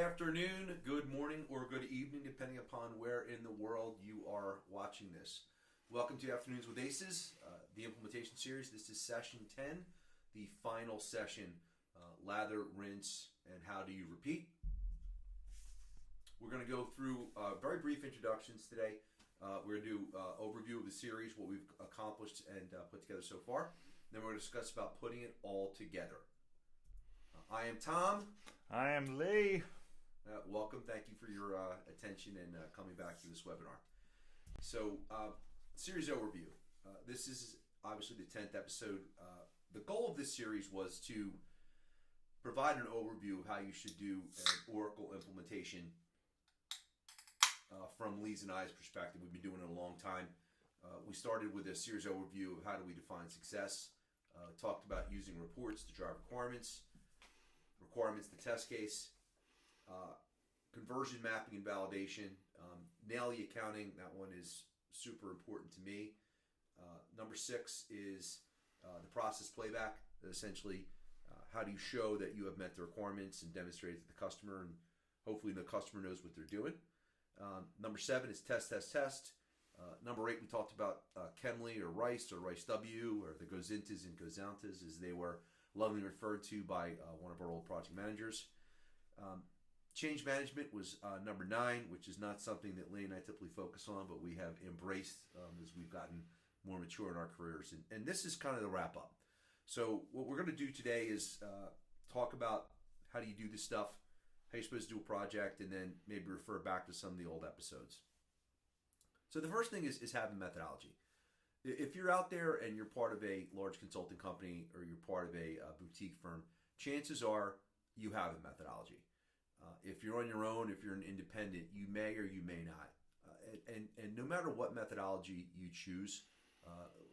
afternoon, good morning, or good evening, depending upon where in the world you are watching this. Welcome to Afternoons with Aces, the implementation series. This is session 10, the final session, lather, rinse, and how do you repeat. We're going to go through very brief introductions today. We're going to do an overview of the series, what we've accomplished and put together so far. Then we're going to discuss about putting it all together. I am Tom. I am Lee. Welcome. Thank you for your attention and coming back to this webinar. So, series overview. This is obviously the 10th episode. The goal of this series was to provide an overview of how you should do an Oracle implementation from Lee's and I's perspective. We've been doing it a long time. We started with a series overview of how do we define success. Talked about using reports to drive requirements to test case, conversion mapping and validation, nail the accounting. That one is super important to me. Number 6 is the process playback. Essentially, how do you show that you have met the requirements and demonstrate it to the customer, and hopefully the customer knows what they're doing. Number 7 is test. Number 8, we talked about Chemly or Rice W, or the Gozintas and Gozantas as they were lovingly referred to by one of our old project managers. Change management was number 9, which is not something that Lee and I typically focus on, but we have embraced as we've gotten more mature in our careers. And this is kind of the wrap up. So what we're going to do today is talk about how do you do this stuff, how you're supposed to do a project, and then maybe refer back to some of the old episodes. So the first thing is having methodology. If you're out there and you're part of a large consulting company or you're part of a boutique firm, chances are you have a methodology. If you're on your own, if you're an independent, you may or you may not. And no matter what methodology you choose,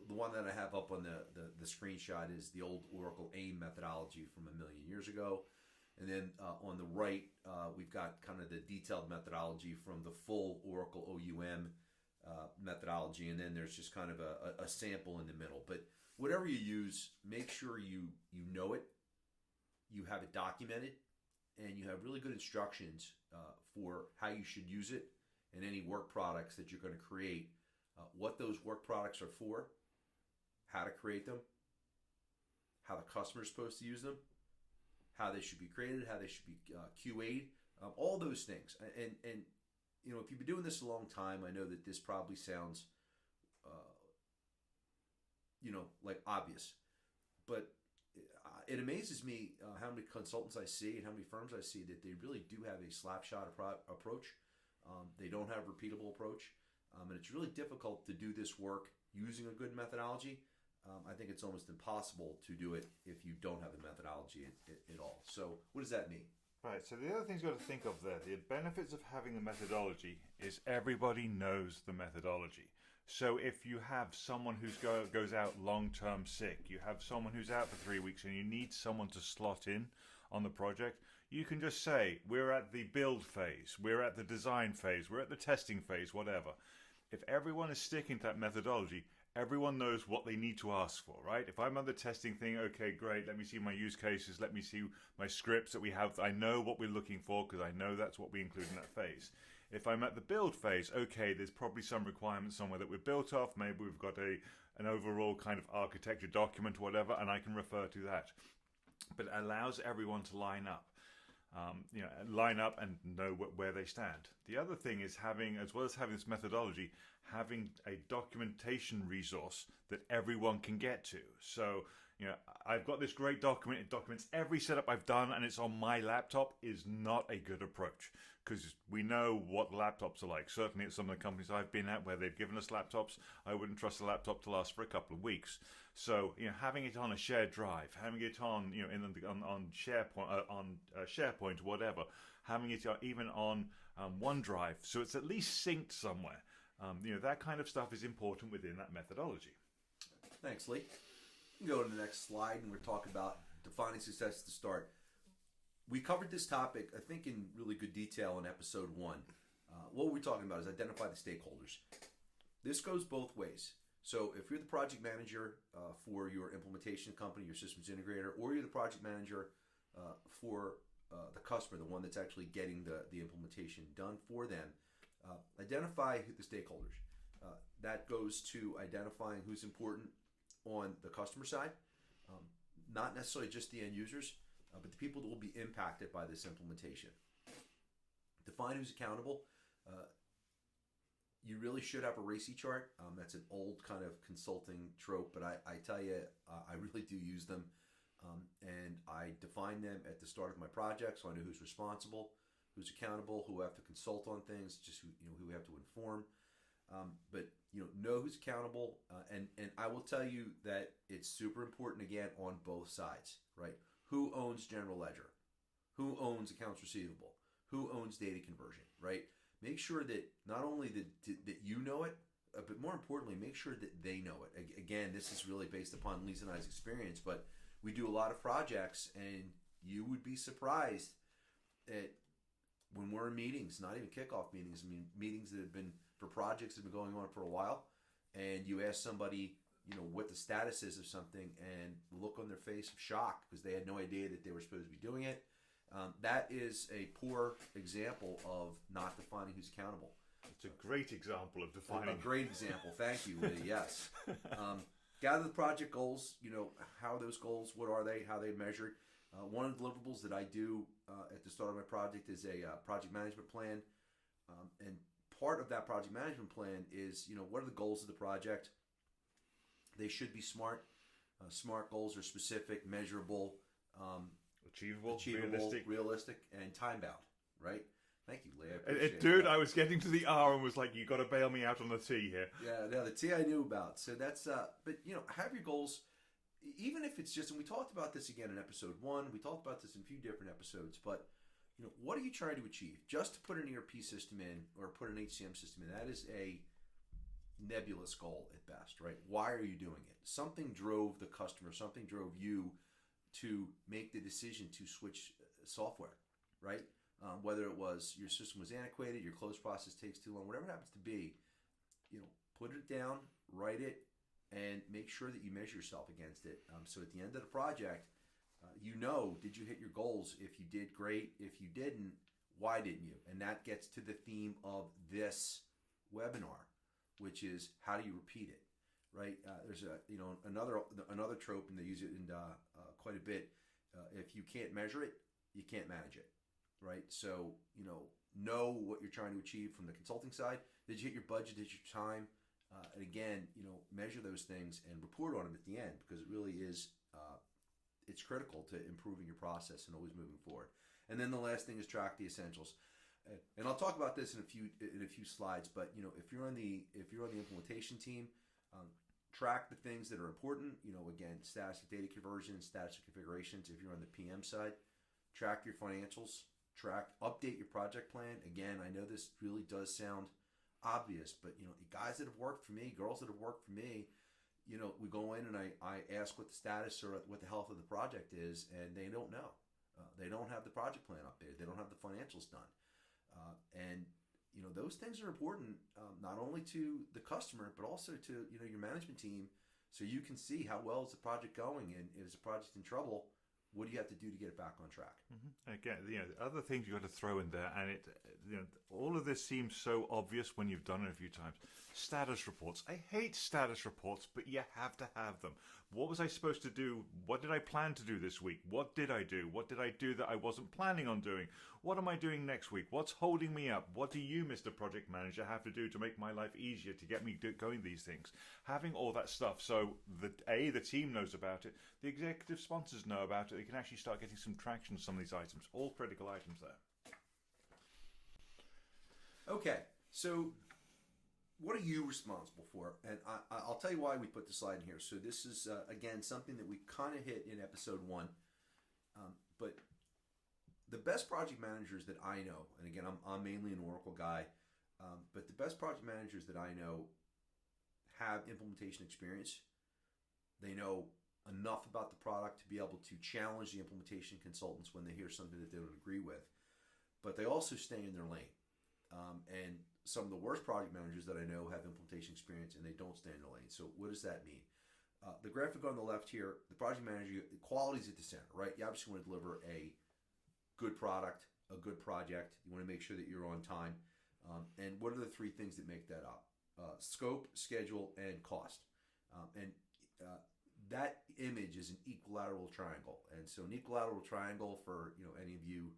the one that I have up on the screenshot is the old Oracle AIM methodology from a million years ago. And then on the right, we've got kind of the detailed methodology from the full Oracle OUM methodology, and then there's just kind of a sample in the middle. But whatever you use, make sure you know it, you have it documented, and you have really good instructions for how you should use it and any work products that you're going to create, what those work products are for, how to create them, how the customer is supposed to use them, how they should be created, how they should be QA'd, all those things. And you know, if you've been doing this a long time, I know that this probably sounds, like obvious. But it amazes me how many consultants I see and how many firms I see that they really do have a slapshot approach. They don't have a repeatable approach. And it's really difficult to do this work using a good methodology. I think it's almost impossible to do it if you don't have a methodology at all. So what does that mean? Right, so the other thing you've got to think of there, the benefits of having the methodology is everybody knows the methodology. So if you have someone who goes out long-term sick, you have someone who's out for 3 weeks and you need someone to slot in on the project, you can just say, we're at the build phase, we're at the design phase, we're at the testing phase, whatever. If everyone is sticking to that methodology, everyone knows what they need to ask for, right? If I'm on the testing thing, okay, great, let me see my use cases, let me see my scripts that we have. I know what we're looking for because I know that's what we include in that phase. If I'm at the build phase, okay, there's probably some requirements somewhere that we're built off. Maybe we've got an overall kind of architecture document or whatever, and I can refer to that. But it allows everyone to line up. Line up and know where they stand. The other thing is having, as well as having this methodology, having a documentation resource that everyone can get to. So, I've got this great document. It documents every setup I've done, and it's on my laptop is not a good approach because we know what laptops are like. Certainly at some of the companies I've been at where they've given us laptops, I wouldn't trust a laptop to last for a couple of weeks. So, having it on a shared drive, having it on, on SharePoint, whatever, having it even on OneDrive, so it's at least synced somewhere. That kind of stuff is important within that methodology. Thanks, Lee. We can go to the next slide, and we're talking about defining success to start. We covered this topic, I think, in really good detail in episode 1. What we're talking about is identify the stakeholders. This goes both ways. So if you're the project manager for your implementation company, your systems integrator, or you're the project manager for the customer, the one that's actually getting the implementation done for them, identify the stakeholders. That goes to identifying who's important on the customer side, not necessarily just the end users, but the people that will be impacted by this implementation. Define who's accountable. You really should have a RACI chart. That's an old kind of consulting trope, but I tell you, I really do use them. And I define them at the start of my project, so I know who's responsible, who's accountable, who I have to consult on things, just who we have to inform. But know who's accountable, and I will tell you that it's super important again on both sides, right? Who owns general ledger? Who owns accounts receivable? Who owns data conversion, right? Make sure that not only that you know it, but more importantly, make sure that they know it. Again, this is really based upon Lisa and I's experience, but we do a lot of projects, and you would be surprised at when we're in meetings, not even kickoff meetings, I mean meetings that have been for projects that have been going on for a while, and you ask somebody, what the status is of something, and the look on their face of shock because they had no idea that they were supposed to be doing it. That is a poor example of not defining who's accountable. It's a great example of defining. A great example. Thank you, Lee. Yes. Gather the project goals. How are those goals? What are they? How are they measured? One of the deliverables that I do at the start of my project is a project management plan. And part of that project management plan is, what are the goals of the project? They should be smart. Smart goals are specific, measurable, achievable, realistic, and time bound. Right? Thank you, Leah. Dude, I was getting to the R and was like, "You got to bail me out on the T here." Yeah, the T I knew about. So that's but have your goals, even if it's just. And we talked about this again in episode 1. We talked about this in a few different episodes. But what are you trying to achieve? Just to put an ERP system in or put an HCM system in, that is a nebulous goal at best, right? Why are you doing it? Something drove the customer. Something drove you to make the decision to switch software, right? Whether it was your system was antiquated, your close process takes too long, whatever it happens to be, put it down, write it, and make sure that you measure yourself against it. So at the end of the project, did you hit your goals? If you did, great. If you didn't, why didn't you? And that gets to the theme of this webinar, which is how do you repeat it, right? There's another trope, and they use it in quite a bit. If you can't measure it, you can't manage it. Right, so know what you're trying to achieve from the consulting side. Did you hit your budget? Did your time? And again, measure those things and report on them at the end, because it really is it's critical to improving your process and always moving forward. And then the last thing is track the essentials. And I'll talk about this in a few slides. But if you're on the implementation team, track the things that are important. Again, status of data conversion, status of configurations. If you're on the PM side, track your financials. Update your project plan. Again, I know this really does sound obvious, but guys that have worked for me, girls that have worked for me, we go in and I ask what the status or what the health of the project is, and they don't know. They don't have the project plan updated. They don't have the financials done. And those things are important, not only to the customer, but also to your management team, so you can see how well is the project going, and is the project in trouble. What do you have to do to get it back on track? Mm-hmm. Again, the other things you've got to throw in there, and all of this seems so obvious when you've done it a few times. Status reports. I hate status reports, but you have to have them. What was I supposed to do? What did I plan to do this week? What did I do? What did I do that I wasn't planning on doing? What am I doing next week? What's holding me up? What do you, Mr. Project Manager, have to do to make my life easier to get me going these things? Having all that stuff so that the team knows about it, the executive sponsors know about it, they can actually start getting some traction on some of these items. All critical items there. Okay, so what are you responsible for? And I'll tell you why we put the slide in here. So this is, again, something that we kind of hit in episode 1. But the best project managers that I know, and again, I'm mainly an Oracle guy, but the best project managers that I know have implementation experience. They know enough about the product to be able to challenge the implementation consultants when they hear something that they don't agree with. But they also stay in their lane. And some of the worst project managers that I know have implementation experience and they don't stay in their lane. So what does that mean? The graphic on the left here, the project manager, quality is at the center, right? You obviously want to deliver a good product, a good project. You want to make sure that you're on time. And what are the three things that make that up? Scope, schedule, and cost. And that image is an equilateral triangle. And so an equilateral triangle, for any of you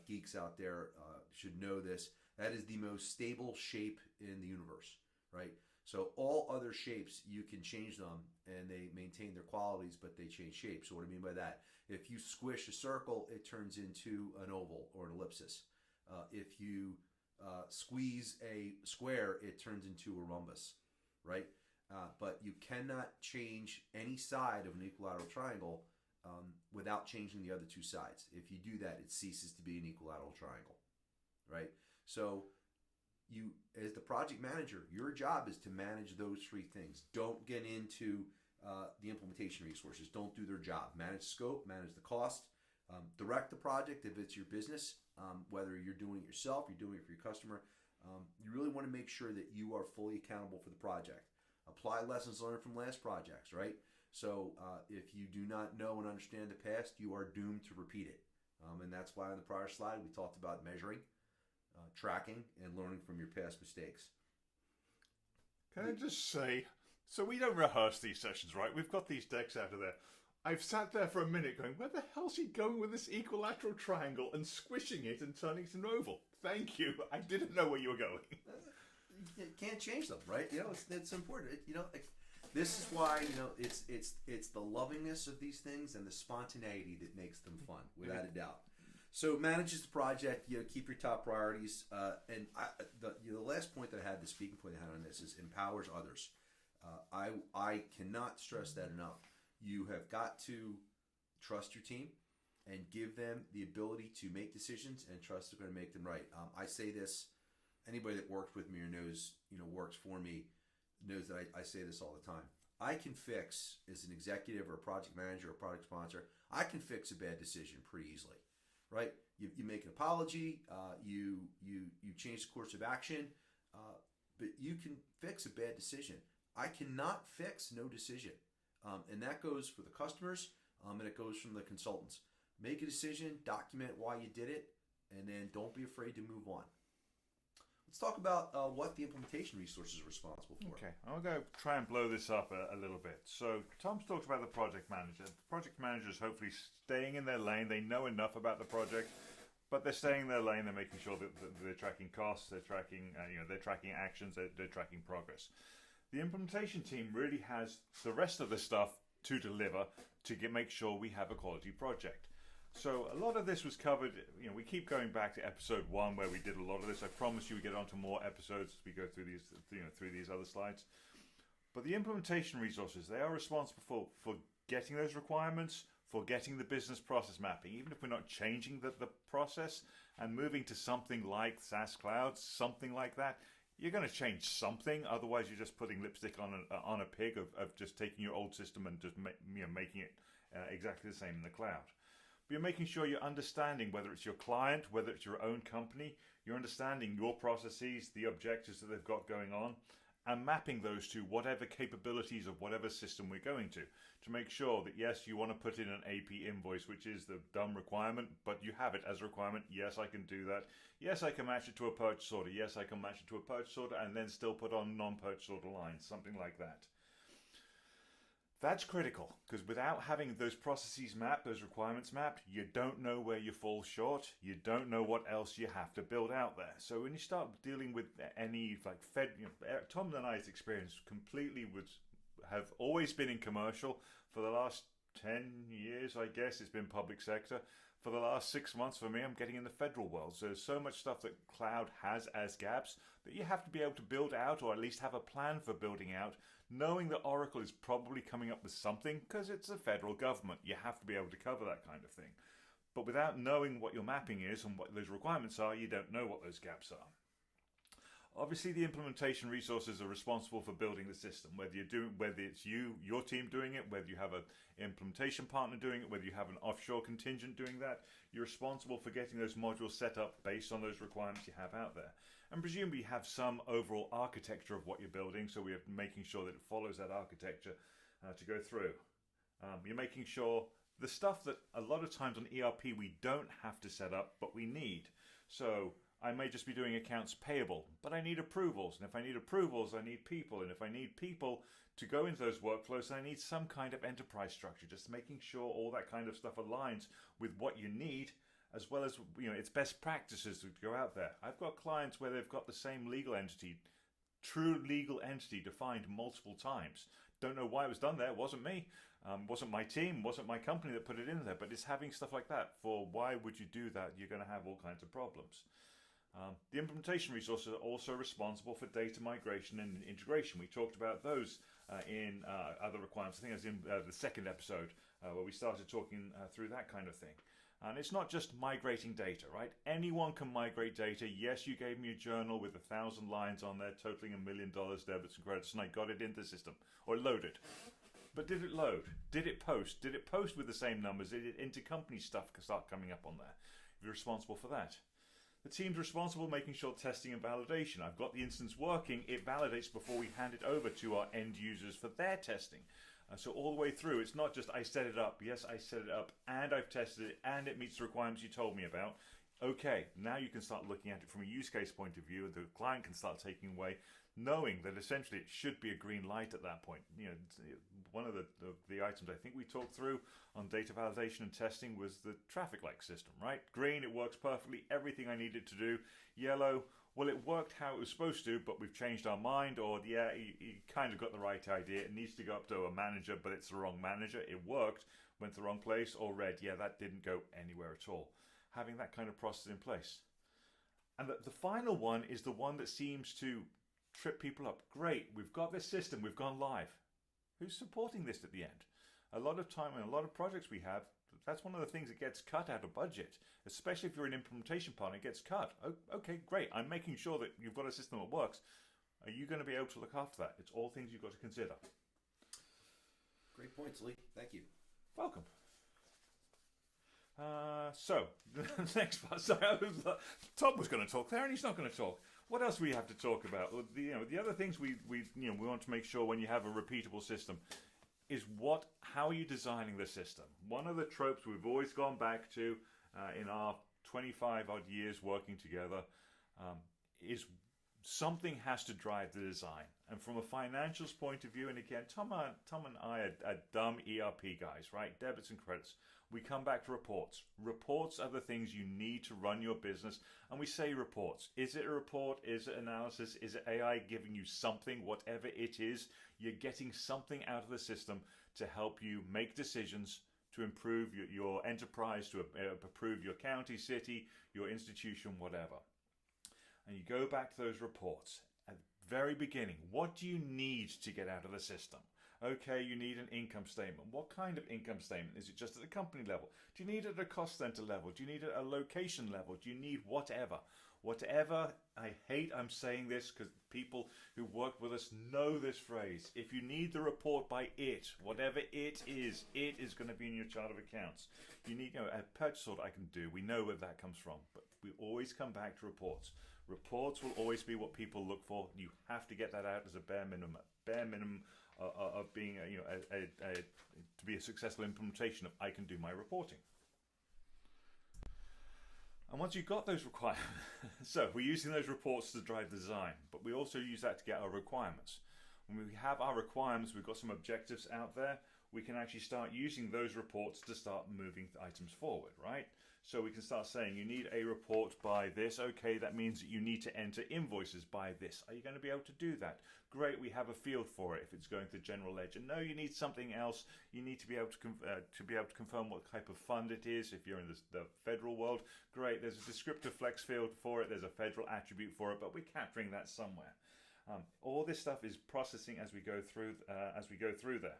geeks out there should know this, that is the most stable shape in the universe, right? So all other shapes, you can change them and they maintain their qualities, but they change shape. So what I mean by that, if you squish a circle, it turns into an oval or an ellipsis. If you squeeze a square, it turns into a rhombus, right? But you cannot change any side of an equilateral triangle without changing the other two sides. If you do that, it ceases to be an equilateral triangle, right? So you, as the project manager, your job is to manage those three things. Don't get into the implementation resources. Don't do their job. Manage scope, manage the cost, direct the project if it's your business, whether you're doing it yourself, you're doing it for your customer. You really want to make sure that you are fully accountable for the project. Apply lessons learned from last projects, right? So if you do not know and understand the past, you are doomed to repeat it. And that's why on the prior slide we talked about measuring, tracking, and learning from your past mistakes. Can I just say, so we don't rehearse these sessions, right? We've got these decks out of there. I've sat there for a minute going, where the hell's he going with this equilateral triangle and squishing it and turning it into an oval? Thank you. I didn't know where you were going. You can't change them, right? It's important. This is why it's the lovingness of these things and the spontaneity that makes them fun, without a doubt. So manages the project. Keep your top priorities. And the last point that I had, the speaking point I had on this, is empowers others. I cannot stress that enough. You have got to trust your team and give them the ability to make decisions and trust they're going to make them right. I say this. Anybody that works with me or knows, works for me, knows that I say this all the time. I can fix, as an executive or a project manager or a product sponsor, I can fix a bad decision pretty easily, right? You make an apology, you change the course of action, but you can fix a bad decision. I cannot fix no decision, and that goes for the customers, and it goes from the consultants. Make a decision, document why you did it, and then don't be afraid to move on. Let's talk about what the implementation resources are responsible for. Okay, I'm going to try and blow this up a little bit. So Tom's talked about the project manager. The project manager is hopefully staying in their lane. They know enough about the project, but they're staying in their lane. They're making sure that they're tracking costs, they're tracking, they're tracking actions, they're tracking progress. The implementation team really has the rest of the stuff to deliver to make sure we have a quality project. So a lot of this was covered, we keep going back to episode 1 where we did a lot of this. I promise you we get onto more episodes as we go through these other slides. But the implementation resources, they are responsible for getting those requirements, for getting the business process mapping. Even if we're not changing the process and moving to something like SaaS Cloud, something like that, you're going to change something. Otherwise, you're just putting lipstick on a pig of just taking your old system and just making it exactly the same in the cloud. But you're making sure you're understanding whether it's your client, whether it's your own company, you're understanding your processes, the objectives that they've got going on, and mapping those to whatever capabilities of whatever system we're going to make sure that, yes, you want to put in an AP invoice, which is the dumb requirement, but you have it as a requirement. Yes, I can do that. Yes, I can match it to a purchase order. Yes, I can match it to a purchase order and then still put on non-purchase order lines, something like that. That's critical, because without having those processes mapped, those requirements mapped, you don't know where you fall short. You don't know what else you have to build out there. So when you start dealing with any Tom and I's experience completely have always been in commercial. For the last 10 years, I guess, it's been public sector. For the last 6 months for me, I'm getting in the federal world. So there's so much stuff that cloud has as gaps that you have to be able to build out, or at least have a plan for building out, knowing that Oracle is probably coming up with something because it's the federal government. You have to be able to cover that kind of thing. But without knowing what your mapping is and what those requirements are, you don't know what those gaps are. Obviously, the implementation resources are responsible for building the system, whether it's your team doing it, whether you have an implementation partner doing it, whether you have an offshore contingent doing that. You're responsible for getting those modules set up based on those requirements you have out there. And presumably you have some overall architecture of what you're building, so we're making sure that it follows that architecture to go through. You're making sure the stuff that a lot of times on ERP we don't have to set up, but we need. So I may just be doing accounts payable, but I need approvals. And if I need approvals, I need people. And if I need people to go into those workflows, I need some kind of enterprise structure, just making sure all that kind of stuff aligns with what you need, as well as, it's best practices to go out there. I've got clients where they've got the same legal entity, true legal entity defined multiple times. Don't know why it was done there. It wasn't me. Wasn't my team. Wasn't my company that put it in there. But it's having stuff like that. For why would you do that? You're going to have all kinds of problems. The implementation resources are also responsible for data migration and integration. We talked about those in other requirements. I think it was in the second episode where we started talking through that kind of thing. And it's not just migrating data, right? Anyone can migrate data. Yes, you gave me a journal with 1,000 lines on there totaling $1 million debits and credits, and I got it into the system, or loaded. But did it load? Did it post? Did it post with the same numbers? Did it intercompany stuff start coming up on there? You're responsible for that. The team's responsible making sure testing and validation. I've got the instance working. It validates before we hand it over to our end users for their testing. So all the way through, it's not just I set it up. Yes, I set it up and I've tested it and it meets the requirements you told me about. Okay, now you can start looking at it from a use case point of view. The client can start taking away, knowing that essentially it should be a green light at that point. One of the items I think we talked through on data validation and testing was the traffic light system, right? Green, it works perfectly, everything I needed to do. Yellow, well, it worked how it was supposed to, but we've changed our mind, or yeah, you kind of got the right idea. It needs to go up to a manager, but it's the wrong manager. It worked, went to the wrong place. Or red, yeah, that didn't go anywhere at all. Having that kind of process in place. And the final one is the one that seems to trip people up. Great, we've got this system, we've gone live. Who's supporting this at the end? A lot of time and a lot of projects we have, that's one of the things that gets cut out of budget, especially if you're an implementation partner, it gets cut. Okay, great, I'm making sure that you've got a system that works. Are you going to be able to look after that? It's all things you've got to consider. Great points, Lee. Thank you. Welcome. So, the next part, sorry, Tom was going to talk there and he's not going to talk. What else do we have to talk about? Well, the other things we want to make sure when you have a repeatable system is how are you designing the system? One of the tropes we've always gone back to in our 25 odd years working together is something has to drive the design. And from a financials point of view, and again, Tom and I are dumb ERP guys, right? Debits and credits. We come back to reports. Reports are the things you need to run your business. And we say reports. Is it a report? Is it analysis? Is it AI giving you something? Whatever it is, you're getting something out of the system to help you make decisions to improve your enterprise, to improve your county, city, your institution, whatever. And you go back to those reports. At the very beginning, what do you need to get out of the system? Okay, you need an income statement. What kind of income statement? Is it just at the company level? Do you need it at a cost center level? Do you need it at a location level? Do you need whatever? Whatever, I'm saying this because people who work with us know this phrase. If you need the report by it, whatever it is going to be in your chart of accounts. You need a purchase order I can do. We know where that comes from, but we always come back to reports. Reports will always be what people look for. You have to get that out as a bare minimum of being to be a successful implementation of I can do my reporting. And once you've got those requirements, so we're using those reports to drive the design, but we also use that to get our requirements. When we have our requirements, we've got some objectives out there, we can actually start using those reports to start moving items forward, right? So we can start saying you need a report by this. Okay, that means that you need to enter invoices by this. Are you going to be able to do that? Great, we have a field for it if it's going to general ledger. No, you need something else. You need to be able to confirm what type of fund it is. If you're in the federal world, great. There's a descriptive flex field for it. There's a federal attribute for it, but we're capturing that somewhere. All this stuff is processing as we go through there.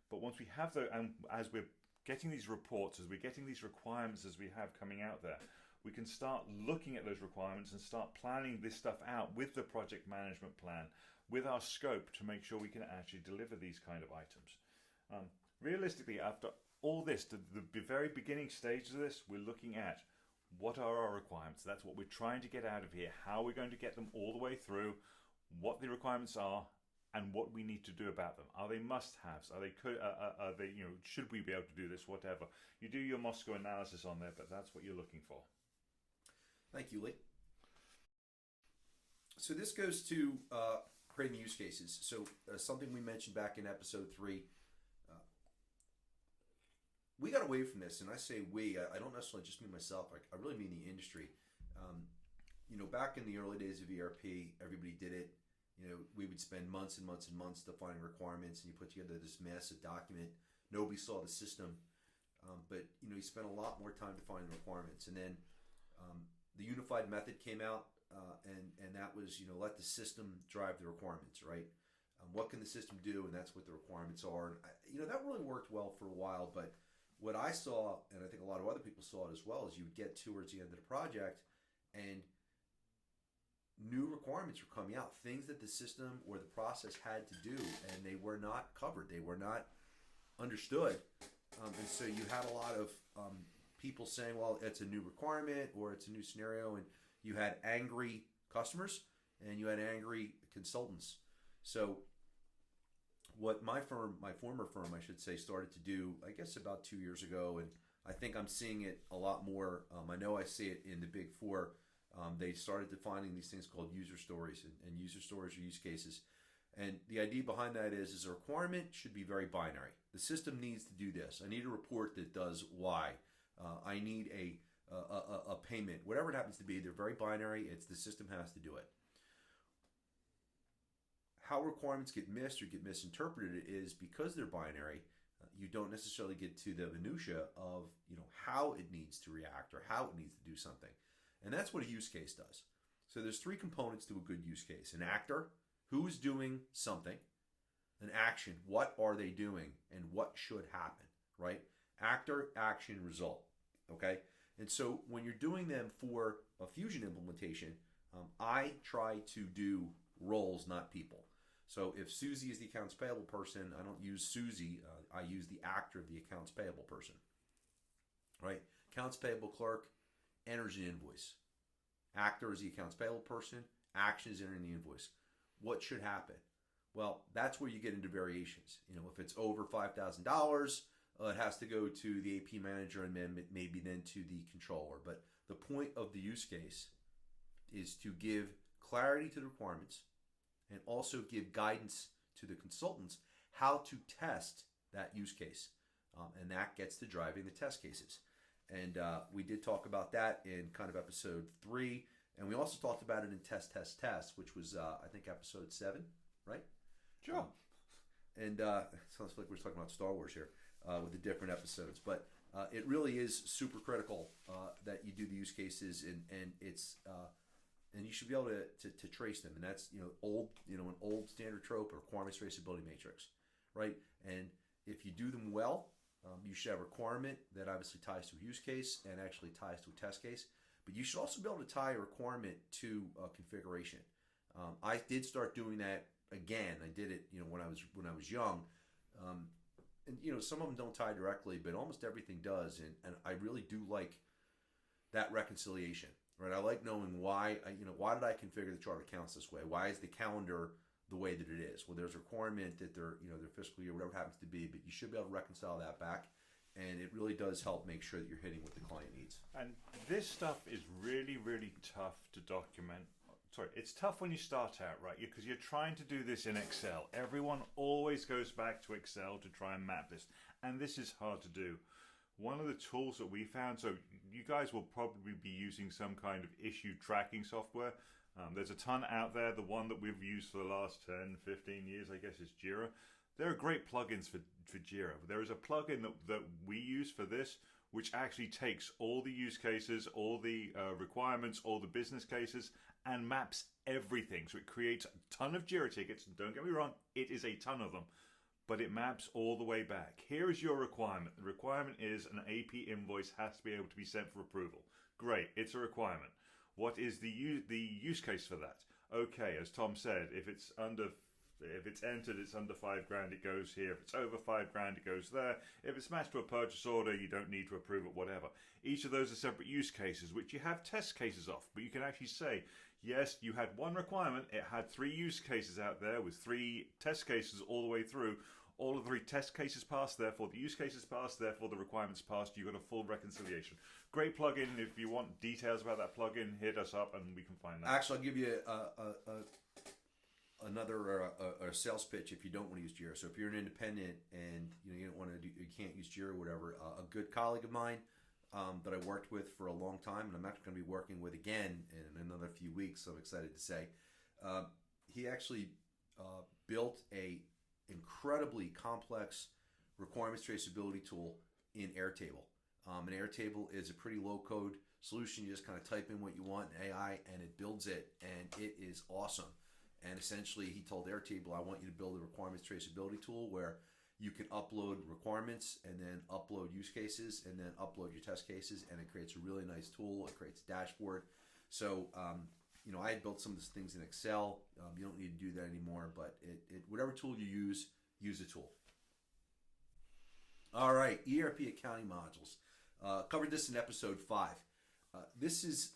But once we have and as we're getting these reports, as we're getting these requirements as we have coming out there, we can start looking at those requirements and start planning this stuff out with the project management plan, with our scope to make sure we can actually deliver these kind of items. Realistically, after all this, the very beginning stage of this, we're looking at what are our requirements. That's what we're trying to get out of here. How are we going to get them all the way through, what the requirements are, and what we need to do about them. Are they must-haves? Are they should we be able to do this? Whatever. You do your Moscow analysis on there, but that's what you're looking for. Thank you, Lee. So this goes to creating use cases. So something we mentioned back in episode 3. We got away from this, and I say we. I don't necessarily just mean myself. I really mean the industry. Back in the early days of ERP, everybody did it. We would spend months and months and months defining requirements, and you put together this massive document. Nobody saw the system, but you spent a lot more time defining requirements. And then the unified method came out, and that was let the system drive the requirements, right? What can the system do, and that's what the requirements are. And that really worked well for a while, but what I saw, and I think a lot of other people saw it as well, is you would get towards the end of the project, and new requirements were coming out, things that the system or the process had to do, and they were not covered. They were not understood. And so you had a lot of people saying, well, it's a new requirement or it's a new scenario, and you had angry customers and you had angry consultants. So what my former firm, I should say, started to do, I guess about 2 years ago, and I think I'm seeing it a lot more. I know I see it in the Big Four. They started defining these things called user stories, and user stories are use cases. And the idea behind that is a requirement should be very binary. The system needs to do this. I need a report that does Y. I need a payment. Whatever it happens to be, they're very binary. It's the system has to do it. How requirements get missed or get misinterpreted is because they're binary. You don't necessarily get to the minutia of how it needs to react or how it needs to do something. And that's what a use case does. So there's 3 components to a good use case. An actor, who's doing something. An action, what are they doing and what should happen, right? Actor, action, result, okay? And so when you're doing them for a Fusion implementation, I try to do roles, not people. So if Susie is the accounts payable person, I don't use Susie. I use the actor of the accounts payable person, right? Accounts payable clerk enters an invoice. Actor is the accounts payable person. Action is entering the invoice. What should happen? Well, that's where you get into variations. If it's over $5,000, it has to go to the AP manager and then maybe then to the controller. But the point of the use case is to give clarity to the requirements and also give guidance to the consultants how to test that use case. And that gets to driving the test cases. And we did talk about that in kind of episode 3. And we also talked about it in Test, which was, I think, episode 7, right? Sure. And it sounds like we're talking about Star Wars here with the different episodes. But it really is super critical that you do the use cases, and it's and you should be able to trace them. And that's an old standard trope, or requirements traceability matrix, right? And if you do them well, you should have a requirement that obviously ties to a use case and actually ties to a test case. But you should also be able to tie a requirement to a configuration. I did start doing that again. I did it, when I was young, and some of them don't tie directly, but almost everything does. And I really do like that reconciliation, right? I like knowing why did I configure the chart of accounts this way? Why is the calendar the way that it is? Well, there's a requirement that their fiscal year, whatever it happens to be, but you should be able to reconcile that back. And it really does help make sure that you're hitting what the client needs. And this stuff is really, really tough to document. Sorry, it's tough when you start out, right? Because you're trying to do this in Excel. Everyone always goes back to Excel to try and map this. And this is hard to do. One of the tools that we found, so you guys will probably be using some kind of issue tracking software. There's a ton out there. The one that we've used for the last 10, 15 years, I guess, is Jira. There are great plugins for Jira. There is a plugin that we use for this, which actually takes all the use cases, all the requirements, all the business cases, and maps everything. So it creates a ton of Jira tickets. Don't get me wrong, it is a ton of them, but it maps all the way back. Here is your requirement. The requirement is an AP invoice has to be able to be sent for approval. Great, it's a requirement. What is the use case for that? Okay, as Tom said, if it's under If it's entered, it's under $5,000, it goes here. If it's over $5,000, it goes there. If it's matched to a purchase order, you don't need to approve it, whatever. Each of those are separate use cases, which you have test cases of, but you can actually say, yes, you had one requirement, it had 3 use cases out there with 3 test cases all the way through. All of the 3 test cases passed, therefore the use cases passed, therefore the requirements passed. You got a full reconciliation. Great plugin. If you want details about that plugin, hit us up and we can find that. Actually, I'll give you another sales pitch if you don't want to use Jira. So if you're an independent and you don't want to you can't use Jira or whatever, a good colleague of mine that I worked with for a long time, and I'm actually going to be working with again in another few weeks. So I'm excited to say, he actually built a incredibly complex requirements traceability tool in Airtable. And Airtable is a pretty low-code solution. You just kind of type in what you want in AI, and it builds it, and it is awesome. And essentially, he told Airtable, I want you to build a requirements traceability tool where you can upload requirements and then upload use cases and then upload your test cases, and it creates a really nice tool. It creates a dashboard. So, I had built some of these things in Excel. You don't need to do that anymore, but whatever tool you use the tool. All right, ERP accounting modules. Covered this in episode 5. This is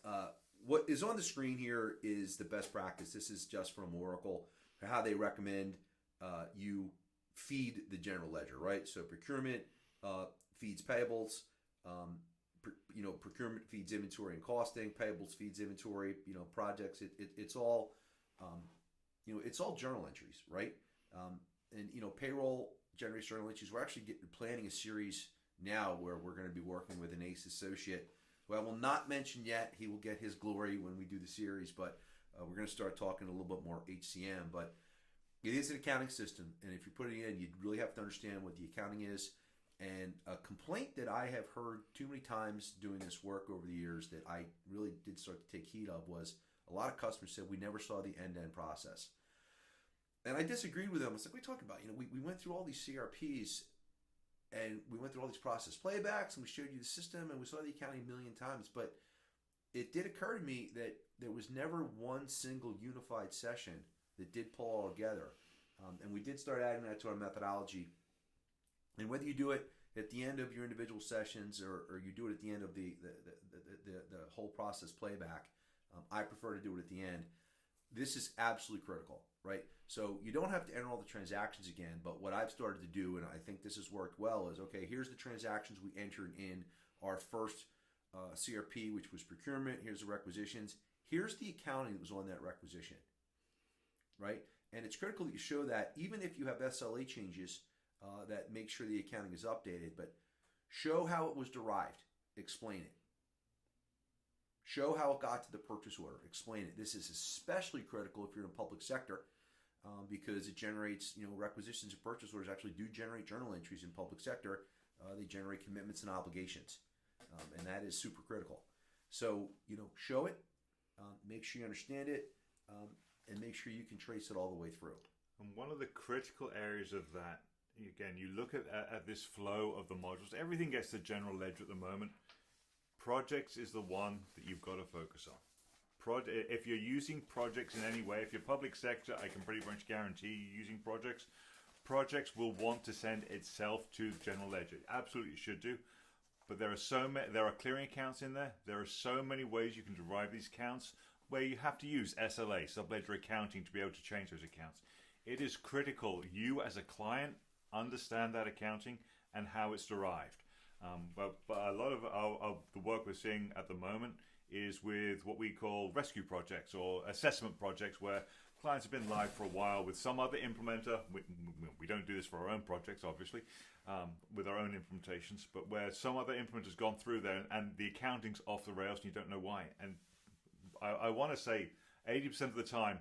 what is on the screen here is the best practice. This is just from Oracle, how they recommend you feed the general ledger, right? So procurement feeds payables, procurement feeds inventory and costing, payables feeds inventory, projects. It's all, it's all journal entries, right? And payroll generates journal entries. We're actually planning a series now where we're going to be working with an ACE associate who I will not mention yet. He will get his glory when we do the series, but we're going to start talking a little bit more HCM. But it is an accounting system, and if you put it in, you really have to understand what the accounting is. And a complaint that I have heard too many times doing this work over the years that I really did start to take heed of was a lot of customers said we never saw the end-to-end process. And I disagreed with them. It's like, what are you talking about? We went through all these CRPs and we went through all these process playbacks and we showed you the system and we saw the accounting a million times. But it did occur to me that there was never one single unified session that did pull all together. And we did start adding that to our methodology. And whether you do it at the end of your individual sessions or you do it at the end of the whole process playback, I prefer to do it at the end. This is absolutely critical, right? So you don't have to enter all the transactions again, but what I've started to do, and I think this has worked well, is, okay, here's the transactions we entered in our first CRP, which was procurement. Here's the requisitions. Here's the accounting that was on that requisition, right? And it's critical that you show that even if you have SLA changes, that make sure the accounting is updated, but show how it was derived. Explain it. Show how it got to the purchase order. Explain it. This is especially critical if you're in a public sector because it generates, requisitions and purchase orders actually do generate journal entries in public sector. They generate commitments and obligations, and that is super critical. So, show it, make sure you understand it, and make sure you can trace it all the way through. And one of the critical areas of that, again, you look at this flow of the modules, everything gets to general ledger at the moment. Projects is the one that you've got to focus on. If you're using projects in any way, if you're public sector, I can pretty much guarantee you using projects. Projects will want to send itself to the general ledger. It absolutely should do. But there are clearing accounts in there. There are so many ways you can derive these accounts where you have to use SLA, subledger accounting, to be able to change those accounts. It is critical you as a client understand that accounting and how it's derived. But a lot of the work we're seeing at the moment is with what we call rescue projects or assessment projects, where clients have been live for a while with some other implementer. We don't do this for our own projects, obviously, with our own implementations, but where some other implementer's gone through there and the accounting's off the rails and you don't know why. And I want to say 80% of the time,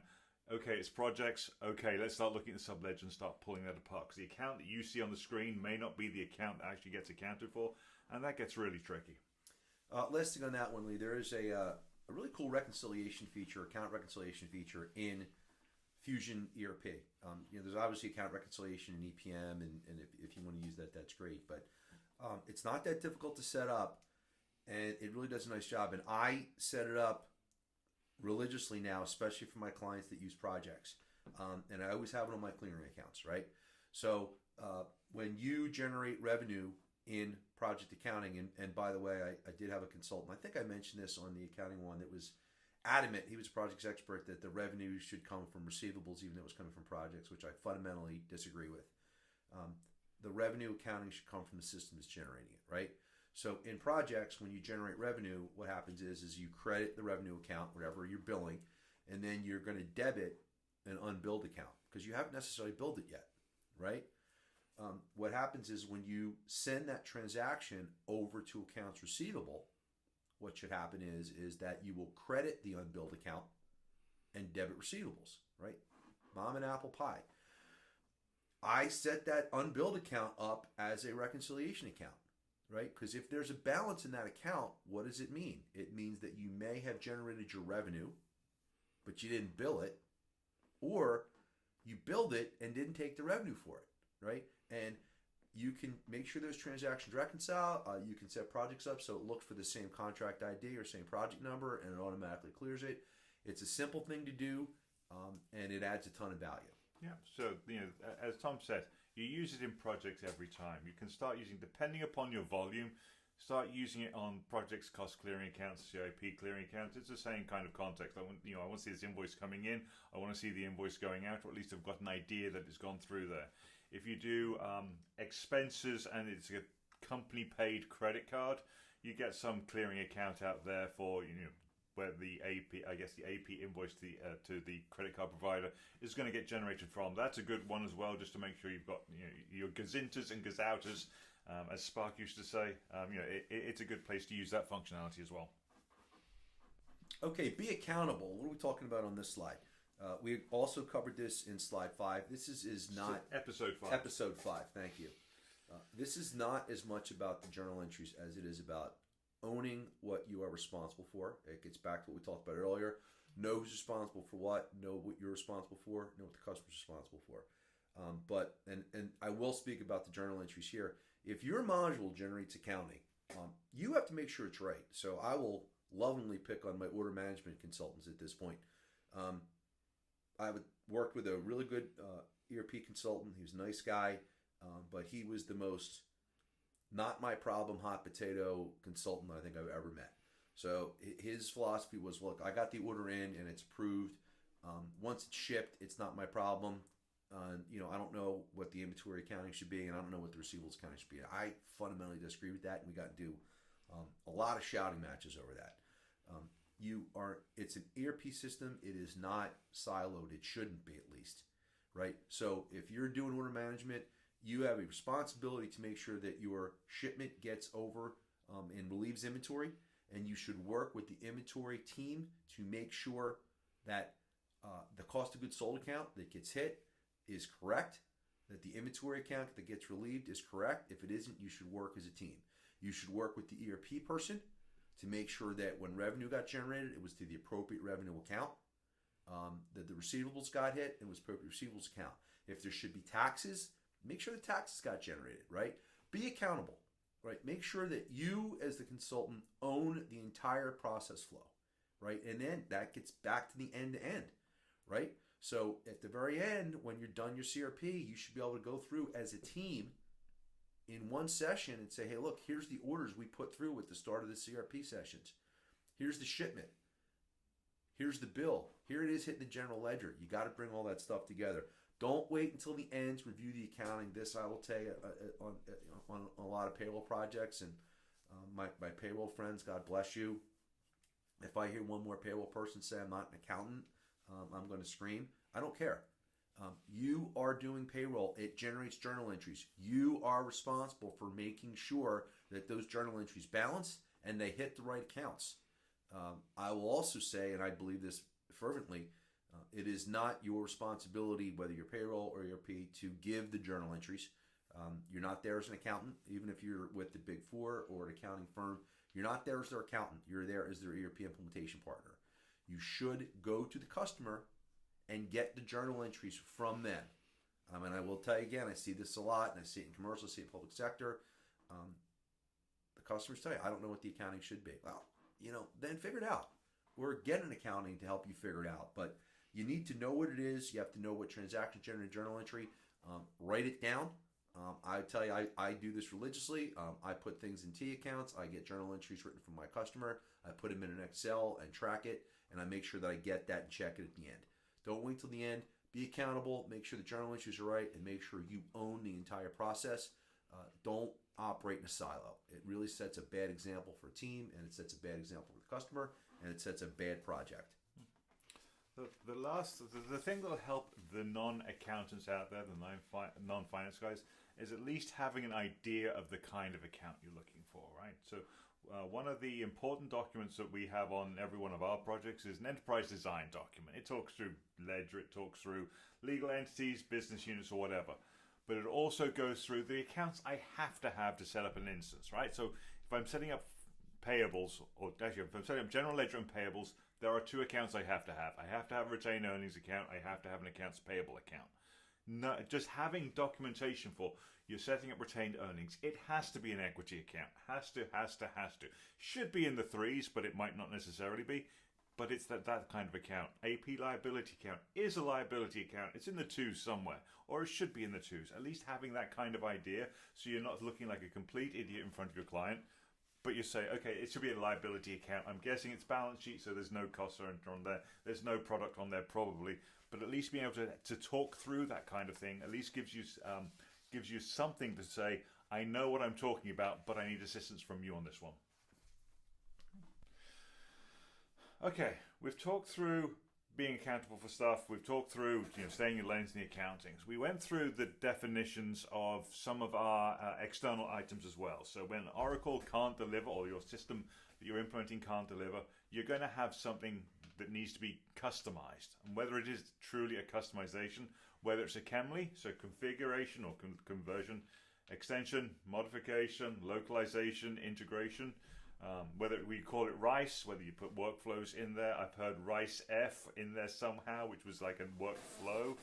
okay, it's projects. Okay, let's start looking at the subledger and start pulling that apart, because the account that you see on the screen may not be the account that actually gets accounted for, and that gets really tricky. Last thing on that one, Lee, there is a really cool reconciliation feature, account reconciliation feature in Fusion ERP. There's obviously account reconciliation in EPM, and if you want to use that, that's great. But it's not that difficult to set up, and it really does a nice job. And I set it up religiously now, especially for my clients that use projects. and I always have it on my clearing accounts, right? So when you generate revenue in project accounting, and by the way, I did have a consultant. I think I mentioned this on the accounting one that was adamant. He was a projects expert that the revenue should come from receivables, even though it was coming from projects, which I fundamentally disagree with. The revenue accounting should come from the system that's generating it, right? So in projects, when you generate revenue, what happens is you credit the revenue account, whatever you're billing, and then you're going to debit an unbilled account because you haven't necessarily billed it yet, right? What happens is when you send that transaction over to accounts receivable, what should happen is that you will credit the unbilled account and debit receivables, right? Mom and apple pie. I set that unbilled account up as a reconciliation account, right? Because if there's a balance in that account, what does it mean? It means that you may have generated your revenue, but you didn't bill it, or you billed it and didn't take the revenue for it, right? And you can make sure those transactions reconcile. You can set projects up so it looks for the same contract ID or same project number, and it automatically clears it. It's a simple thing to do, and it adds a ton of value. Yeah, so as Tom said, you use it in projects every time. You can start using, depending upon your volume, start using it on projects cost clearing accounts, CIP clearing accounts. It's the same kind of context. I want to see this invoice coming in. I want to see the invoice going out, or at least I've got an idea that it's gone through there. If you do expenses and it's a company paid credit card, you get some clearing account out there for where the AP invoice to the credit card provider is going to get generated from. That's a good one as well, just to make sure you've got your gazintas and gazoutas, as Spark used to say. It's a good place to use that functionality as well. Okay, be accountable. What are we talking about on this slide? We also covered this in slide 5. This is not episode 5. Episode 5. Thank you. This is not as much about the journal entries as it is about owning what you are responsible for. It gets back to what we talked about earlier. Know who's responsible for what. Know what you're responsible for. Know what the customer's responsible for. But I will speak about the journal entries here. If your module generates accounting, you have to make sure it's right. So I will lovingly pick on my order management consultants at this point. I worked with a really good ERP consultant. He was a nice guy, but he was the most not my problem hot potato consultant I think I've ever met. So his philosophy was, look, I got the order in and it's approved. Once it's shipped, it's not my problem. I don't know what the inventory accounting should be, and I don't know what the receivables accounting should be. I fundamentally disagree with that, and we got to do a lot of shouting matches over that. It's an ERP system. It is not siloed. It shouldn't be, at least, right? So if you're doing order management, you have a responsibility to make sure that your shipment gets over and relieves inventory, and you should work with the inventory team to make sure that the cost of goods sold account that gets hit is correct, that the inventory account that gets relieved is correct. If it isn't, you should work as a team. You should work with the ERP person to make sure that when revenue got generated, it was to the appropriate revenue account, that the receivables got hit, it was appropriate receivables account. If there should be taxes, make sure the taxes got generated, right? Be accountable, right? Make sure that you as the consultant own the entire process flow, right? And then that gets back to the end to end, right? So at the very end, when you're done your CRP, you should be able to go through as a team in one session and say, hey, look, here's the orders we put through at the start of the CRP sessions. Here's the shipment. Here's the bill. Here it is hitting the general ledger. You got to bring all that stuff together. Don't wait until the end to review the accounting. This I will tell you on a lot of payroll projects, and my payroll friends, God bless you. If I hear one more payroll person say I'm not an accountant, I'm going to scream. I don't care. You are doing payroll. It generates journal entries. You are responsible for making sure that those journal entries balance and they hit the right accounts. I will also say, and I believe this fervently, it is not your responsibility, whether you're payroll or ERP, to give the journal entries. You're not there as an accountant, even if you're with the Big Four or an accounting firm. You're not there as their accountant. You're there as their ERP implementation partner. You should go to the customer and get the journal entries from them. And I will tell you again, I see this a lot, and I see it in commercial, I see it in public sector. The customers tell you, I don't know what the accounting should be. Well, then figure it out. Or get an accounting to help you figure it out. But You need to know what it is. You have to know what transaction generated journal entry. Write it down. I tell you, I do this religiously. I put things in T accounts. I get journal entries written from my customer. I put them in an Excel and track it, and I make sure that I get that and check it at the end. Don't wait till the end. Be accountable. Make sure the journal entries are right, and make sure you own the entire process. Don't operate in a silo. It really sets a bad example for a team, and it sets a bad example for the customer, and it sets a bad project. The thing that'll help the non-accountants out there, the non-finance guys, is at least having an idea of the kind of account you're looking for, right? So one of the important documents that we have on every one of our projects is an enterprise design document. It talks through ledger, it talks through legal entities, business units, or whatever. But it also goes through the accounts I have to set up an instance, right? So if I'm setting up payables, or actually if I'm setting up general ledger and payables, there are two accounts I have to have. I have to have a retained earnings account. I have to have an accounts payable account. No, just having documentation for you're setting up retained earnings. It has to be an equity account. Has to. Should be in the threes, but it might not necessarily be. But it's that kind of account. AP liability account is a liability account. It's in the twos somewhere, or it should be in the twos. At least having that kind of idea, so you're not looking like a complete idiot in front of your client. But you say, okay, it should be a liability account. I'm guessing it's balance sheet, so there's no cost on there. There's no product on there probably. But at least being able to talk through that kind of thing at least gives you something to say, I know what I'm talking about, but I need assistance from you on this one. Okay, we've talked through being accountable for stuff. We've talked through staying in lanes in the accountings. We went through the definitions of some of our external items as well. So when Oracle can't deliver, or your system that you're implementing can't deliver, you're going to have something that needs to be customized. And whether it is truly a customization, whether it's a Chemly, so configuration or conversion, extension, modification, localization, integration, whether we call it RICE, whether you put workflows in there. I've heard RICE F in there somehow, which was like a workflow.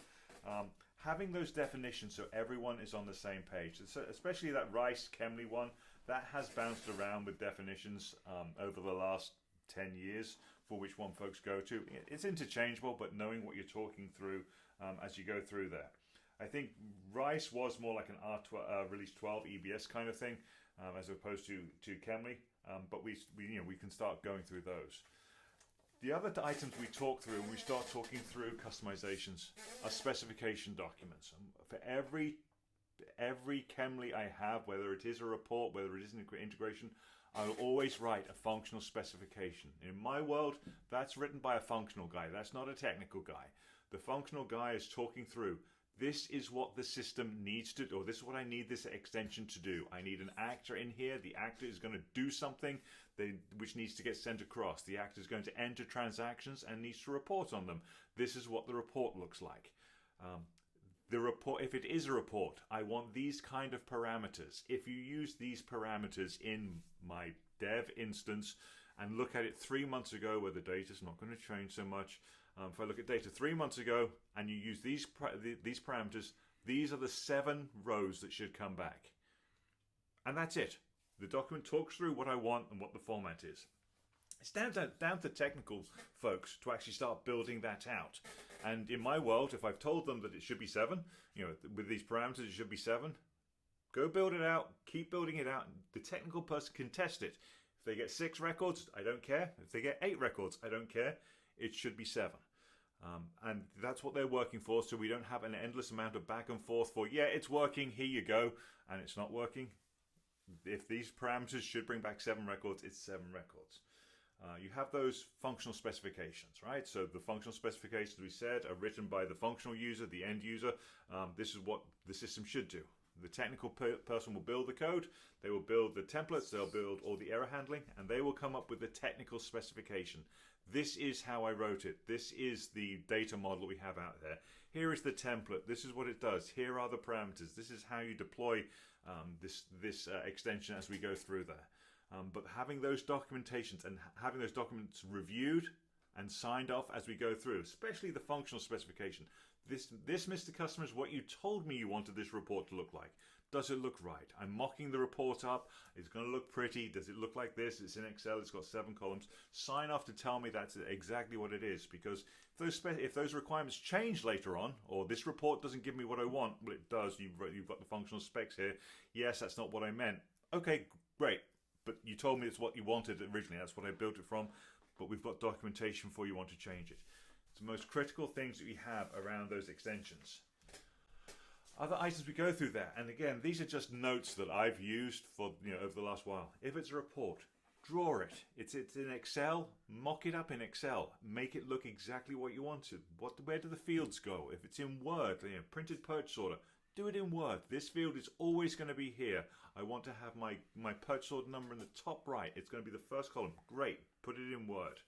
Having those definitions so everyone is on the same page, so especially that RICE Chemly one, that has bounced around with definitions over the last 10 years for which one folks go to. It's interchangeable, but knowing what you're talking through as you go through there. I think RICE was more like an Release 12 EBS kind of thing, as opposed to Chemly. But we can start going through those. The other items we talk through, and we start talking through customizations, are specification documents. For every Chemly I have, whether it is a report, whether it is an integration, I'll always write a functional specification. In my world, that's written by a functional guy. That's not a technical guy. The functional guy is talking through, this is what the system needs to do, or this is what I need this extension to do. I need an actor in here. The actor is going to do something which needs to get sent across. The actor is going to enter transactions and needs to report on them. This is what the report looks like. The report, if it is a report, I want these kind of parameters. If you use these parameters in my dev instance and look at it 3 months ago where the data is not going to change so much, if I look at data 3 months ago and you use these parameters, these are the 7 rows that should come back. And that's it. The document talks through what I want and what the format is. It's down to technical folks to actually start building that out. And in my world, if I've told them that it should be 7, with these parameters it should be 7, go build it out, keep building it out. The technical person can test it. If they get 6 records, I don't care. If they get 8 records, I don't care. It should be 7. And that's what they're working for, so we don't have an endless amount of back and forth for, yeah, it's working, here you go, and it's not working. If these parameters should bring back 7 records, it's 7 records. You have those functional specifications, right? So the functional specifications, we said, are written by the functional user, the end user. This is what the system should do. The technical person will build the code, they will build the templates, they'll build all the error handling, and they will come up with the technical specification. This is how I wrote it. This is the data model we have out there. Here is the template. This is what it does. Here are the parameters. This is how you deploy this extension as we go through there. But having those documentations and having those documents reviewed and signed off as we go through, especially the functional specification. This, Mr. Customer, is what you told me you wanted this report to look like. Does it look right? I'm mocking the report up. It's going to look pretty. Does it look like this? It's in Excel. It's got 7 columns. Sign off to tell me that's exactly what it is. Because if those requirements change later on, or this report doesn't give me what I want, well, it does. You've got the functional specs here. Yes, that's not what I meant. Okay, great. But you told me it's what you wanted originally. That's what I built it from. But we've got documentation for you want to change it. It's the most critical things that we have around those extensions. Other items we go through there, and again, these are just notes that I've used for over the last while. If it's a report, draw it. It's in Excel. Mock it up in Excel. Make it look exactly what you wanted. Where do the fields go? If it's in Word, printed purchase order, do it in Word. This field is always going to be here. I want to have my purchase order number in the top right. It's going to be the first column. Great. Put it in Word.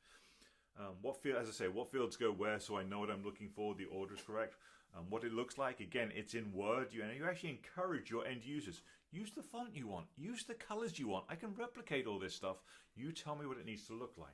What fields go where, so I know what I'm looking for. The order is correct. What it looks like, again, it's in Word. You actually encourage your end users. Use the font you want. Use the colors you want. I can replicate all this stuff. You tell me what it needs to look like.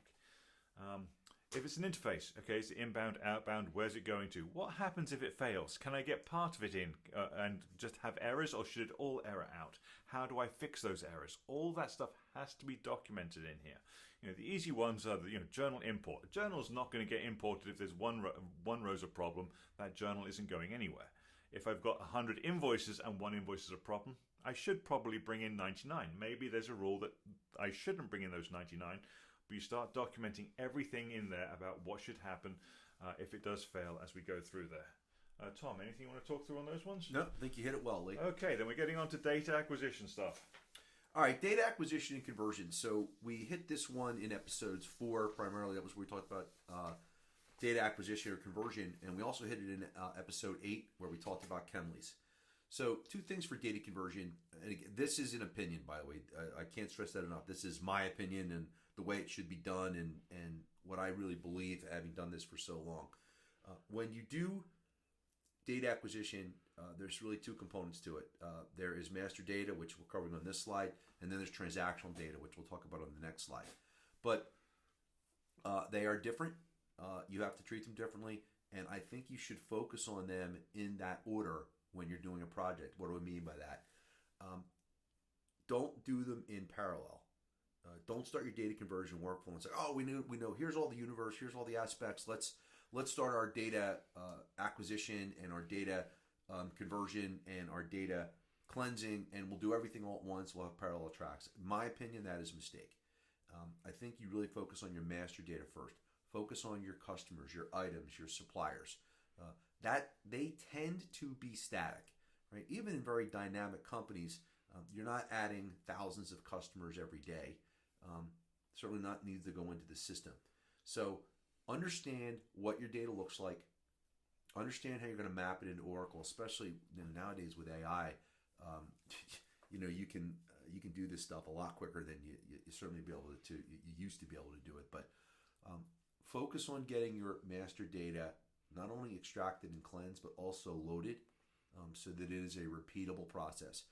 If it's an interface, okay, it's inbound, outbound, where's it going to? What happens if it fails? Can I get part of it in and just have errors, or should it all error out? How do I fix those errors? All that stuff has to be documented in here. The easy ones are the journal import. A journal is not going to get imported if there's one row's a problem. That journal isn't going anywhere. If I've got 100 invoices and one invoice is a problem, I should probably bring in 99. Maybe there's a rule that I shouldn't bring in those 99, but you start documenting everything in there about what should happen if it does fail as we go through there. Tom, anything you want to talk through on those ones? No, I think you hit it well, Lee. Okay, then we're getting on to data acquisition stuff. All right, data acquisition and conversion. So we hit this one in episodes 4 primarily. That was where we talked about data acquisition or conversion, and we also hit it in episode 8 where we talked about Chemleys. So 2 things for data conversion. And again, this is an opinion, by the way. I can't stress that enough. This is my opinion and the way it should be done, and what I really believe, having done this for so long. When you do data acquisition, there's really 2 components to it. There is master data, which we're covering on this slide, and then there's transactional data, which we'll talk about on the next slide. But they are different. You have to treat them differently, and I think you should focus on them in that order when you're doing a project. What do I mean by that? Don't do them in parallel. Don't start your data conversion workflow and say, "Oh, we know. Here's all the universe. Here's all the aspects. Let's start our data acquisition and our data conversion and our data cleansing, and we'll do everything all at once. We'll have parallel tracks." In my opinion, that is a mistake. I think you really focus on your master data first. Focus on your customers, your items, your suppliers. That they tend to be static, right? Even in very dynamic companies, you're not adding thousands of customers every day. Certainly not needs to go into the system. So understand what your data looks like. Understand how you're going to map it into Oracle, especially nowadays with AI. You can do this stuff a lot quicker than you certainly be able to. You used to be able to do it, but focus on getting your master data not only extracted and cleansed, but also loaded, so that it is a repeatable process.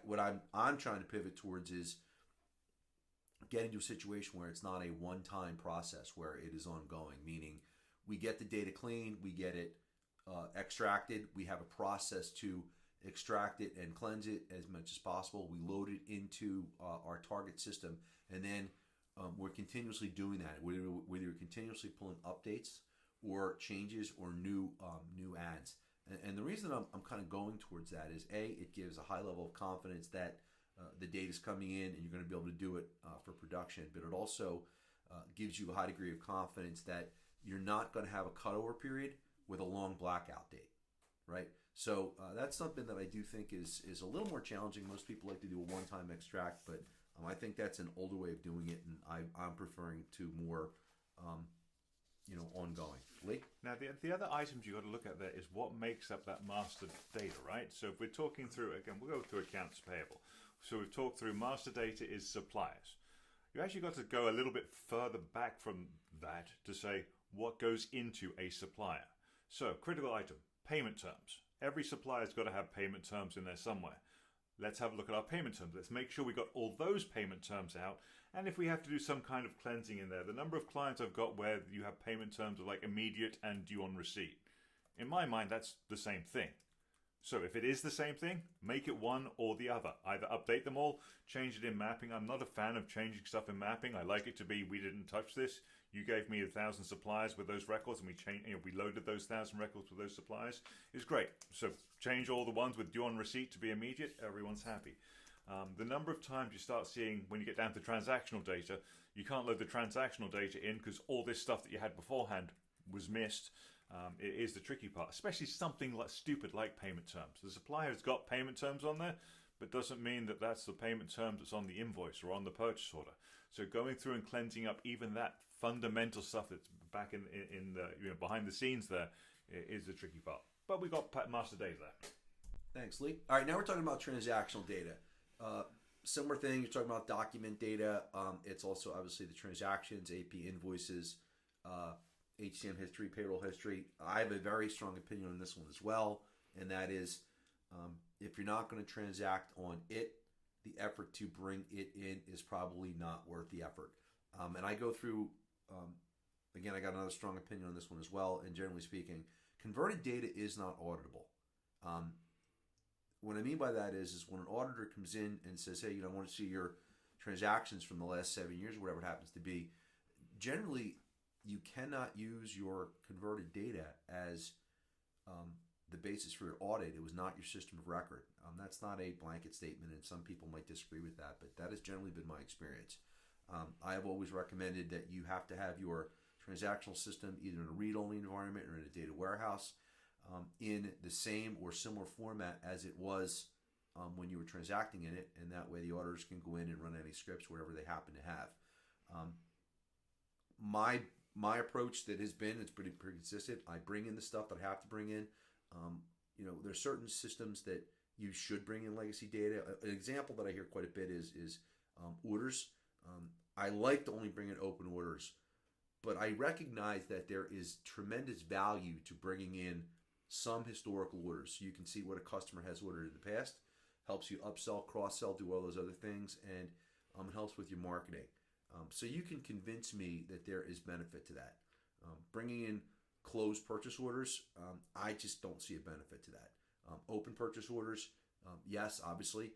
What I'm trying to pivot towards is getting to a situation where it's not a one-time process, where it is ongoing, meaning we get the data clean, we get it extracted, we have a process to extract it and cleanse it as much as possible. We load it into our target system, and then we're continuously doing that. Whether you're continuously pulling updates or changes or new ads. And the reason I'm kind of going towards that is, A, it gives a high level of confidence that the data is coming in and you're going to be able to do it for production. But it also gives you a high degree of confidence that you're not going to have a cutover period with a long blackout date, right? So that's something that I do think is a little more challenging. Most people like to do a one-time extract, but I think that's an older way of doing it, and I'm preferring to more ongoing. Lee? Now, the other items you've got to look at there is what makes up that master data, right? So if we're talking through, again, we'll go through accounts payable. So we've talked through master data is suppliers. You actually got to go a little bit further back from that to say what goes into a supplier. So critical item, payment terms. Every supplier's got to have payment terms in there somewhere. Let's have a look at our payment terms. Let's make sure we got all those payment terms out. And if we have to do some kind of cleansing in there, the number of clients I've got where you have payment terms of like immediate and due on receipt. In my mind, that's the same thing. So if it is the same thing, make it one or the other. Either update them all, change it in mapping. I'm not a fan of changing stuff in mapping. I like it to be, we didn't touch this. You gave me 1,000 suppliers with those records, and we loaded those 1,000 records with those suppliers. It's great. So change all the ones with due on receipt to be immediate. Everyone's happy. The number of times you start seeing, when you get down to transactional data, you can't load the transactional data in because all this stuff that you had beforehand was missed. It is the tricky part, especially something like stupid like payment terms. The supplier's got payment terms on there, but doesn't mean that that's the payment terms that's on the invoice or on the purchase order. So going through and cleansing up even that fundamental stuff that's back in the behind the scenes there is the tricky part. But we got master data there. Thanks, Lee. All right, now we're talking about transactional data. Similar thing, you're talking about document data. It's also obviously the transactions, AP invoices, HCM history, payroll history. I have a very strong opinion on this one as well, and that is if you're not going to transact on it, the effort to bring it in is probably not worth the effort. And I go through, again, I got another strong opinion on this one as well, and generally speaking, converted data is not auditable. What I mean by that is when an auditor comes in and says, hey, I want to see your transactions from the last 7 years, whatever it happens to be, generally you cannot use your converted data as the basis for your audit. It was not your system of record. That's not a blanket statement, and some people might disagree with that, but that has generally been my experience. I have always recommended that you have to have your transactional system either in a read-only environment or in a data warehouse in the same or similar format as it was when you were transacting in it, and that way the auditors can go in and run any scripts wherever they happen to have. My approach that has been, it's pretty consistent. I bring in the stuff that I have to bring in. There's certain systems that you should bring in legacy data. An example that I hear quite a bit is orders. I like to only bring in open orders, but I recognize that there is tremendous value to bringing in some historical orders so you can see what a customer has ordered in the past. Helps you upsell, cross-sell, do all those other things, and it helps with your marketing. So you can convince me that there is benefit to that. Bringing in closed purchase orders, I just don't see a benefit to that. Open purchase orders, yes, obviously.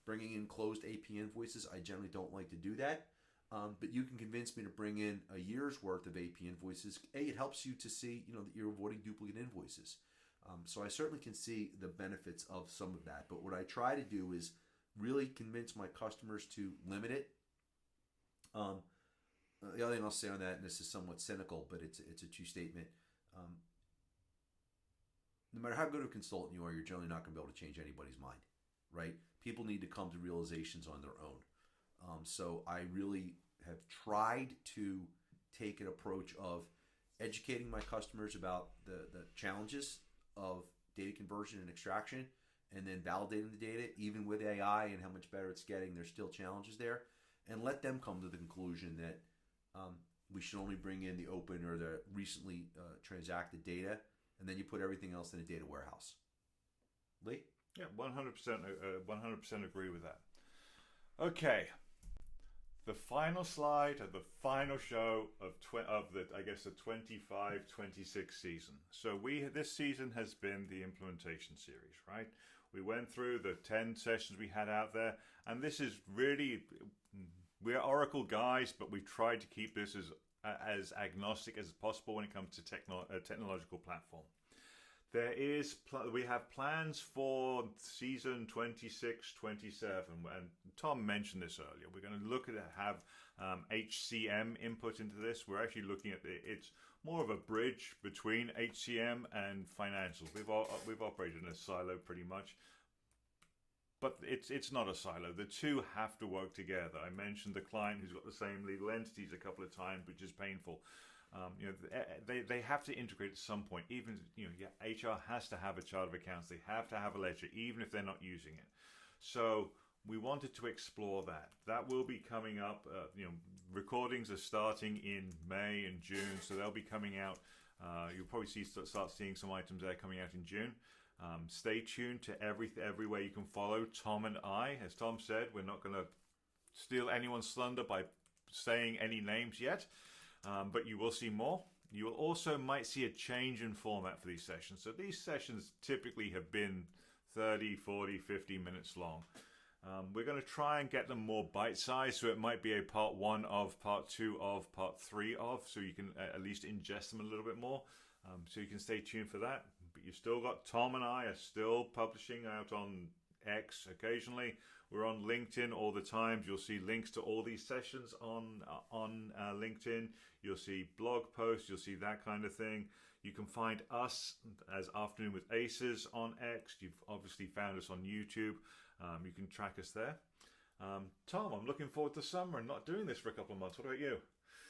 Bringing in closed AP invoices, I generally don't like to do that. But you can convince me to bring in a year's worth of AP invoices. It helps you to see, that you're avoiding duplicate invoices. So I certainly can see the benefits of some of that. But what I try to do is really convince my customers to limit it. The other thing I'll say on that, and this is somewhat cynical, but it's a true statement. No matter how good of a consultant you are, you're generally not going to be able to change anybody's mind, right? People need to come to realizations on their own. So I really have tried to take an approach of educating my customers about the challenges of data conversion and extraction, and then validating the data. Even with AI and how much better it's getting, there's still challenges there. And let them come to the conclusion that we should only bring in the open or the recently transacted data, and then you put everything else in a data warehouse. Lee? Yeah, 100% agree with that. Okay, the final slide of the final show of the 25-26 season. So this season has been the implementation series, right? We went through the 10 sessions we had out there, and this is really, we're Oracle guys, but we've tried to keep this as agnostic as possible when it comes to technological platform. We have plans for season 26, 27, and Tom mentioned this earlier. We're going to look at have HCM input into this. We're actually looking at it's more of a bridge between HCM and financials. We've operated in a silo pretty much, but it's not a silo. The two have to work together. I mentioned the client who's got the same legal entities a couple of times, which is painful. They have to integrate at some point. Even HR has to have a chart of accounts. They have to have a ledger, even if they're not using it. So we wanted to explore that. That will be coming up. Recordings are starting in May and June, so they'll be coming out. You'll probably start seeing some items there coming out in June. Stay tuned to everywhere you can follow Tom and I. As Tom said, we're not going to steal anyone's thunder by saying any names yet. But you will see more. You will also might see a change in format for these sessions. So these sessions typically have been 30, 40, 50 minutes long. We're going to try and get them more bite-sized, so it might be a part 1 of, part 2 of, part 3 of, so you can at least ingest them a little bit more. So you can stay tuned for that. But you've still got Tom and I are still publishing out on X occasionally. We're on LinkedIn all the time. You'll see links to all these sessions on LinkedIn. You'll see blog posts. You'll see that kind of thing. You can find us as Afternoon with Aces on X. You've obviously found us on YouTube. You can track us there. Tom, I'm looking forward to summer and not doing this for a couple of months. What about you?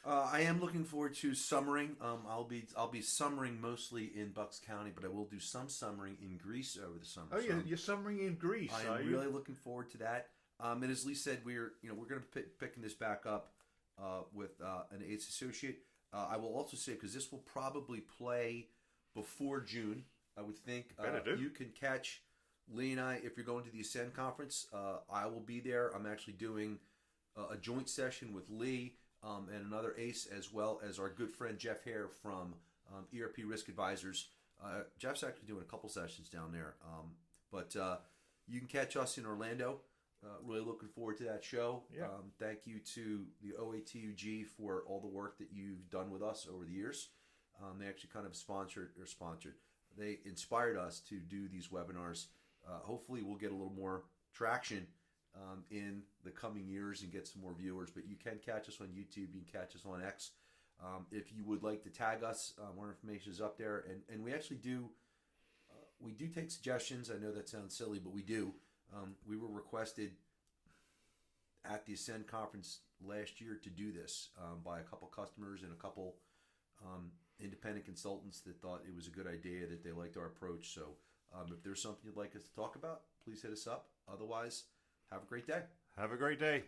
I am looking forward to summering. I'll be summering mostly in Bucks County, but I will do some summering in Greece over the summer. Oh, you're summering in Greece. I am really looking forward to that. And as Lee said, we're going to be picking this back up with an ACE associate. I will also say, because this will probably play before June, I would think you can catch Lee and I if you're going to the Ascend conference. I will be there. I'm actually doing a joint session with Lee. And another ACE, as well as our good friend Jeff Hare from ERP Risk Advisors. Jeff's actually doing a couple sessions down there. But you can catch us in Orlando. Really looking forward to that show. Yeah. Thank you to the OATUG for all the work that you've done with us over the years. They actually kind of They inspired us to do these webinars. Hopefully we'll get a little more traction in the coming years and get some more viewers. But you can catch us on YouTube. You can catch us on X. If you would like to tag us, more information is up there. And we actually do take suggestions. I know that sounds silly, but we do. We were requested at the Ascend conference last year to do this by a couple customers and a couple independent consultants that thought it was a good idea, that they liked our approach. So if there's something you'd like us to talk about, please hit us up. Otherwise, have a great day. Have a great day.